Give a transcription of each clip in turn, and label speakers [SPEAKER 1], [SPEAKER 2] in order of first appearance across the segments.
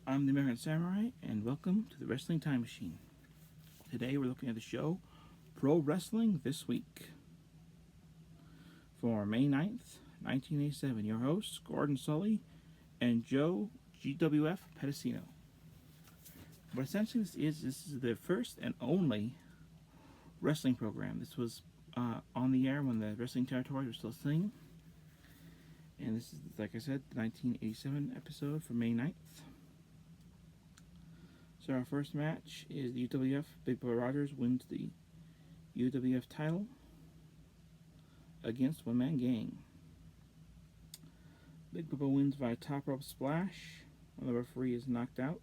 [SPEAKER 1] I'm the American Samurai, and welcome to the Wrestling Time Machine. Today we're looking at the show Pro Wrestling This Week. For May 9th, 1987, your hosts, Gordon Sully and Joe GWF Pedicino. But essentially, this is the first and only wrestling program. This was on the air when the wrestling territories were still a thing. And this is, like I said, the 1987 episode for May 9th. So our first match is the UWF. Big Bubba Rogers wins the UWF title against One Man Gang. Big Bubba wins via top rope splash when the referee is knocked out,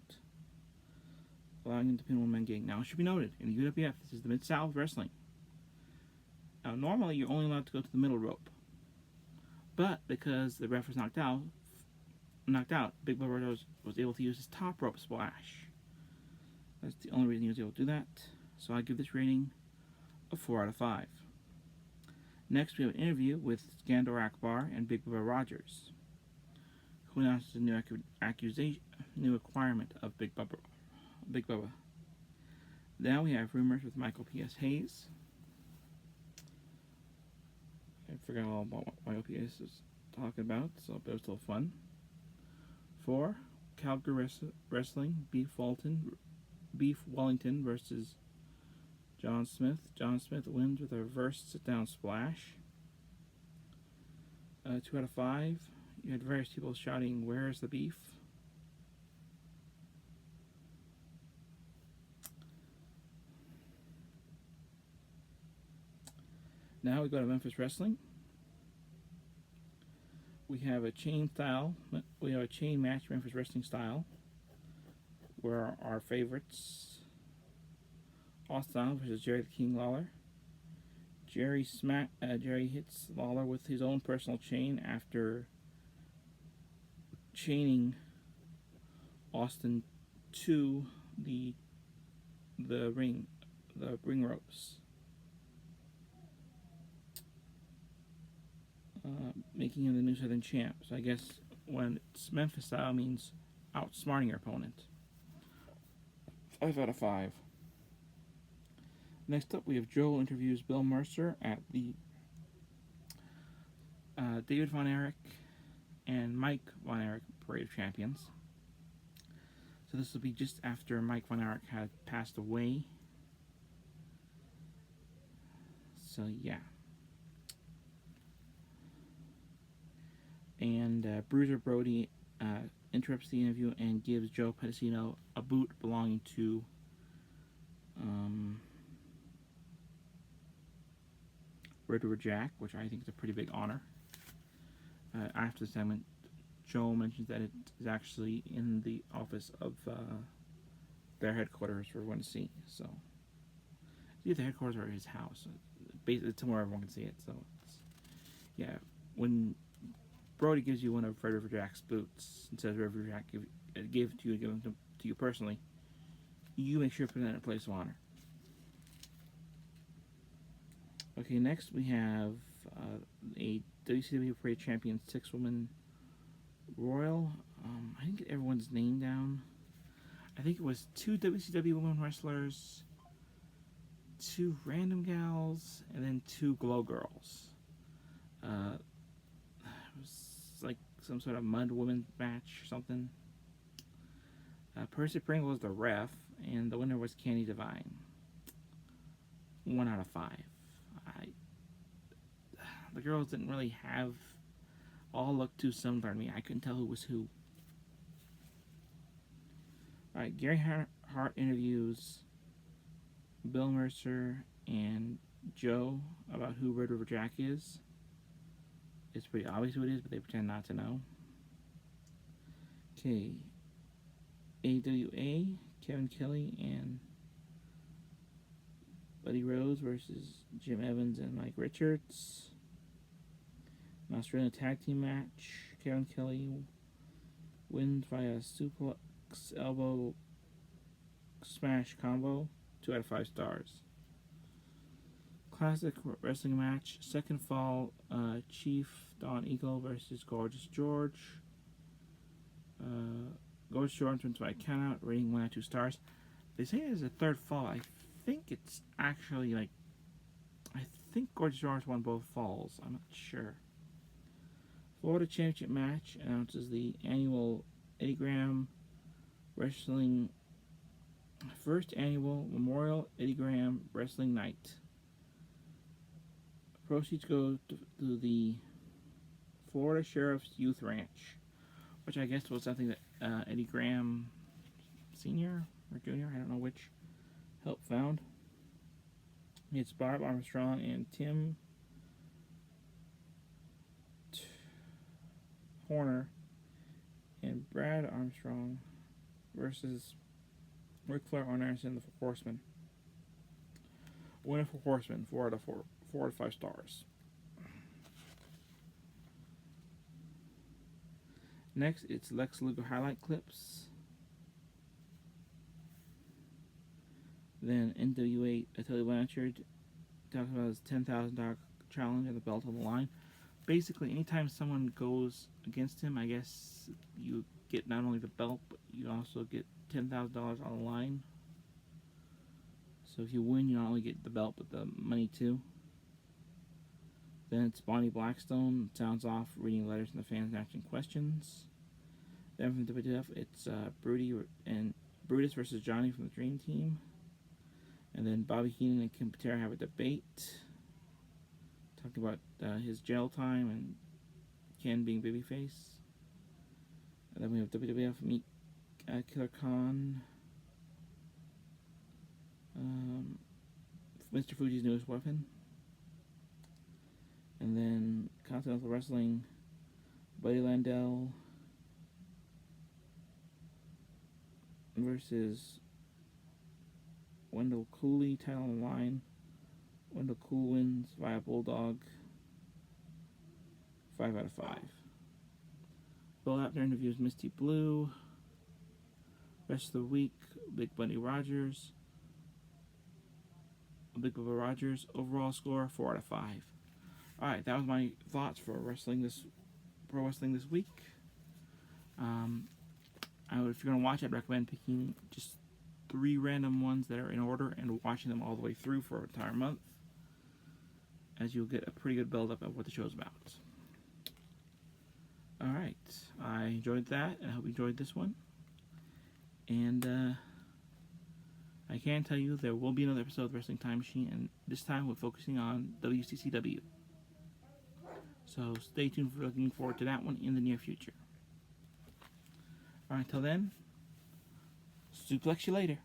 [SPEAKER 1] allowing him to pin One Man Gang. Now, it should be noted, in the UWF, this is the Mid-South Wrestling. Now, normally, you're only allowed to go to the middle rope. But because the ref was knocked out, Big Bubba Rogers was able to use his top rope splash. That's the only reason he was able to do that. So I give this rating a 4 out of 5. Next, we have an interview with Skandor Akbar and Big Bubba Rogers, who announces a new requirement of Big Bubba. Now we have rumors with Michael P.S. Hayes. I forgot all about what Michael P.S. was talking about, so it was still fun. 4, Calgary Wrestling, Beef Wellington versus John Smith. John Smith wins with a reverse sit-down splash. 2 out of 5. You had various people shouting, "Where's the beef?" Now we go to Memphis Wrestling. We have a chain match, Memphis Wrestling style, where our favorites, Austin versus Jerry the King Lawler. Jerry hits Lawler with his own personal chain after chaining Austin to the ring ropes, making him the new Southern champ. So I guess when it's Memphis style, means outsmarting your opponent. 5 out of 5. Next up, we have Joel interviews Bill Mercer at the David Von Erich and Mike Von Erich Parade of Champions. So this will be just after Mike Von Erich had passed away. So yeah. And Bruiser Brody interrupts the interview and gives Joe Pedicino a boot belonging to Red River Jack, which I think is a pretty big honor. After the segment, Joe mentions that it is actually in the office of their headquarters for everyone to see. So, it's either the headquarters or his house. Basically, it's somewhere everyone can see it. So, yeah, when Brody gives you one of Red River Jack's boots and says Red River Jack gave them to you personally, you make sure to put it in a place of honor. Okay, next we have a WCW Parade Champion 6-woman Royal. I didn't get everyone's name down. I think it was 2 WCW women wrestlers, 2 random gals, and then 2 glow girls. It was like some sort of mud women match or something. Percy Pringle was the ref, and the winner was Candy Divine. 1 out of 5. The girls didn't really all look too similar to me. I couldn't tell who was who. Alright, Gary Hart interviews Bill Mercer and Joe about who Red River Jack is. It's pretty obvious who it is, but they pretend not to know. Okay. AWA, Kevin Kelly and Buddy Rose versus Jim Evans and Mike Richards. An Australian tag team match. Kevin Kelly wins via suplex elbow smash combo. 2 out of 5 stars. Classic wrestling match. Second fall, Chief Don Eagle versus Gorgeous George. Gorgeous George wins by countout, rating 1 out of 2 stars. They say it's a third fall. I think it's actually like, I think Gorgeous George won both falls. I'm not sure. Florida Championship match announces the annual Eddie Graham Wrestling, first annual Memorial Eddie Graham Wrestling Night. Proceeds go to the Florida Sheriff's Youth Ranch, which I guess was something that Eddie Graham Sr. or Jr., I don't know which, helped found. It's Bob Armstrong and Tim Horner and Brad Armstrong versus Ric Flair, Arn Anderson, the Four Horsemen. Winner for Horsemen, 4 out of 5 stars. Next, it's Lex Luger highlight clips. Then NWA Tully Blanchard talks about his $10,000 challenge and the belt on the line. Basically, anytime someone goes against him, I guess you get not only the belt, but you also get $10,000 on the line. So if you win, you not only get the belt, but the money too. Then it's Bonnie Blackstone. Sounds off reading letters from the fans and asking questions. Then from WWF, it's Brutus versus Johnny from the Dream Team. And then Bobby Heenan and Ken Patera have a debate, talking about his jail time and Ken being babyface. And then we have WWF meet Killer Khan, Mr. Fuji's newest weapon. And then Continental Wrestling, Buddy Landel versus Wendell Cooley, title on the line. Wendell Cool wins via Bulldog, 5 out of 5. Bill Apter interviews Misty Blue. Rest of the week, Big Buddy Rogers. Big Bubba Rogers. Overall score, 4 out of 5. Alright, that was my thoughts for pro wrestling this week. If you're going to watch, I'd recommend picking just 3 random ones that are in order and watching them all the way through for an entire month, as you'll get a pretty good build-up of what the show's about. Alright, I enjoyed that, and I hope you enjoyed this one. And I can tell you there will be another episode of Wrestling Time Machine, and this time we're focusing on WCCW. So stay tuned for looking forward to that one in the near future. Alright, till then, suplex you later.